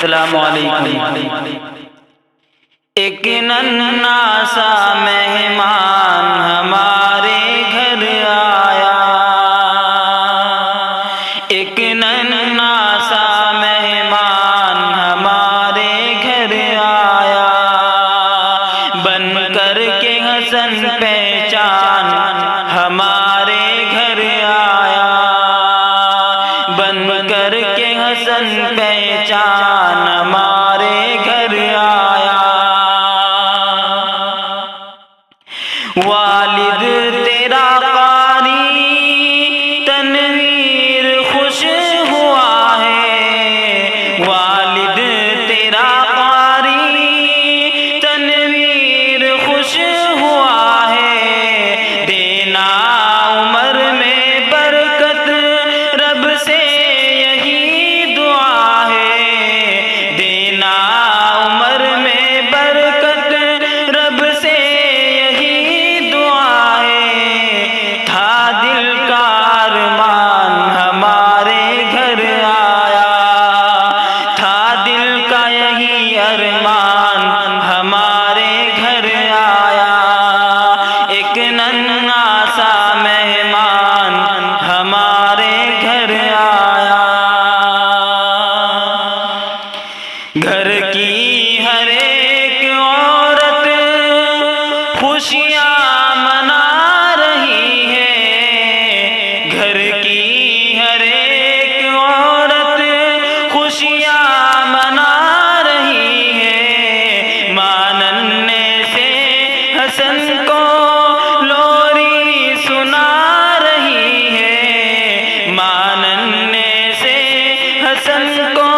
السلام علیکم۔ ایک ننھا سا مہمان ہمارے گھر آیا، ایک ننھا سا مہمان ہمارے گھر آیا، بن کر کے حسن پہچان ہمارے گھر آیا، بن کر کے حسن پہچان ہمارے گھر آیا۔ والد تیرا قاری تنویر خوش ہوا ہے، والد تیرا قاری تنویر خوش ہوا ہے، دینا عمر میں برکت رب سے یہی دعا ہے، دینا عمر میں برکت رب سے یہی دعا ہے، تھا دل کا ارمان ہمارے گھر آیا، تھا دل کا یہی ارمان ہمارے گھر آیا، ایک ننھا سا مہمان ہمارے گھر آیا۔ گھر کی ہر ایک عورت خوشیاں منا رہی ہے، گھر کی ہر ایک عورت خوشیاں منا رہی ہے، ماں ننھے سے حسن کو لوری سنا رہی ہے، ماں ننھے سے حسن کو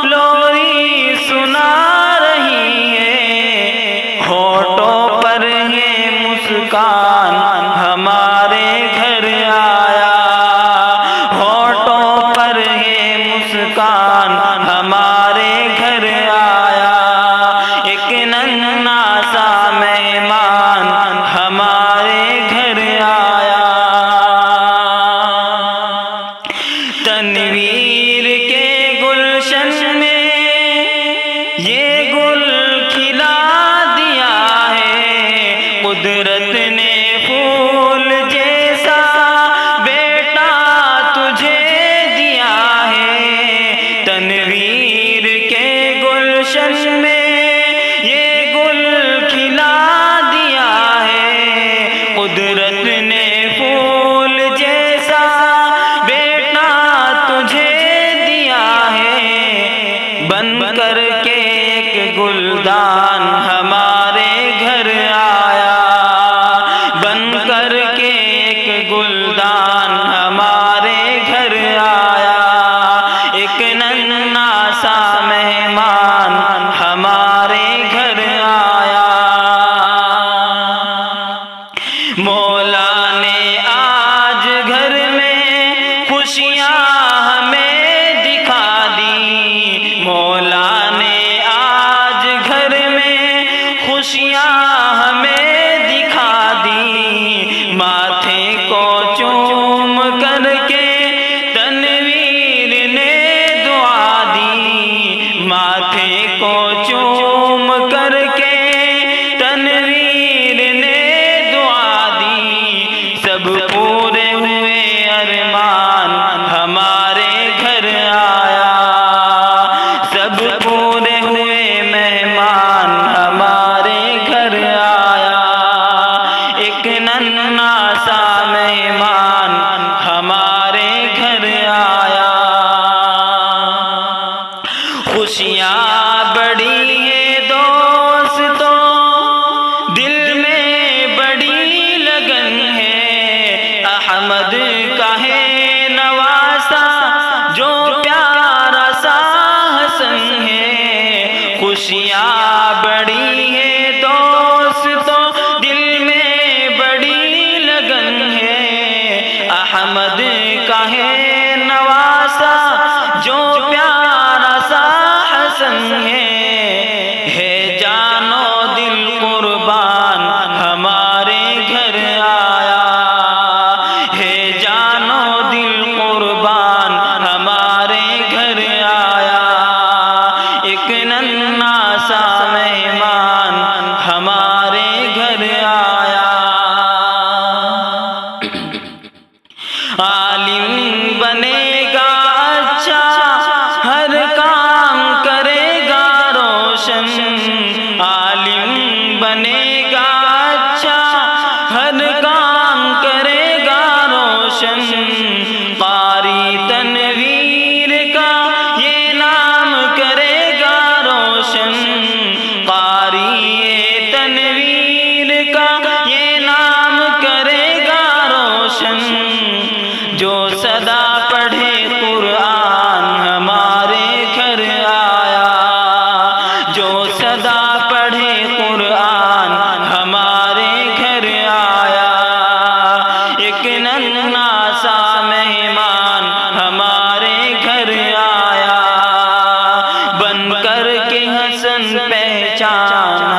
لوری سنا رہی ہے، ہونٹوں پر ہے مسکان ہمارے گھر آیا، ہونٹوں پر ہے مسکان ہمارے گھر آیا، ایک ننھا سا مہمان ہمارے گھر آیا۔ تنویر کے گلشن میں یہ گل کھلا دیا ہے، قدرت نے پھول جیسا بیٹا تجھے دیا ہے، تنویر کے گلشن میں یہ گل کھلا دیا ہے، قدرت نے پھول جیسا بیٹا تجھے دیا ہے، بن کر کے ایک گلدان ہمارے گھر آیا، بن کر کے ایک گلدان ہمارے گھر آیا، ایک ننھا سا مہمان ہمارے گھر آیا۔ مولا نے آج گھر میں خوشیاں ہمیں دکھا دی، مولا نے آج گھر میں خوشیاں ہمیں دکھا دی، ماتھے کو چوم کر کے تنویر نے دعا دی، ماتھے کو چوم کر کے تنویر نے دعا دی، سب پورے ہوئے ارمان ہمارے گھر آیا، سب پورے ہوئے مہمان ہمارے گھر آیا، ایک ننھا سا مہمان ہمارے گھر آیا۔ خوشیاں بڑی ہے دوستوں، دل میں بڑی لگن ہے، احمد کا ہے نواسا جو پیارا سا حسن ہے، خوشیاں بڑی ہے دوستوں، دل میں بڑی لگن ہے، احمد کا ہے نواسا جو پیارا سا حسن ہے، جان و دل قربان ہمارے گھر آیا، ہے جان و دل قربان ہمارے گھر آیا، روشن، عالم بنے گا اچھا، ہر کام کرے گا روشن، قاری تنویر کا یہ نام کرے گا روشن، قاری تنویر کا یہ نام کرے گا روشن، جو صدا پڑھے قرآن ہمارے گھر آیا، جو صدا پڑھے قرآن ہمارے گھر آیا، ایک ننھا سا مہمان ہمارے گھر آیا، بن کر کے حسن پہچان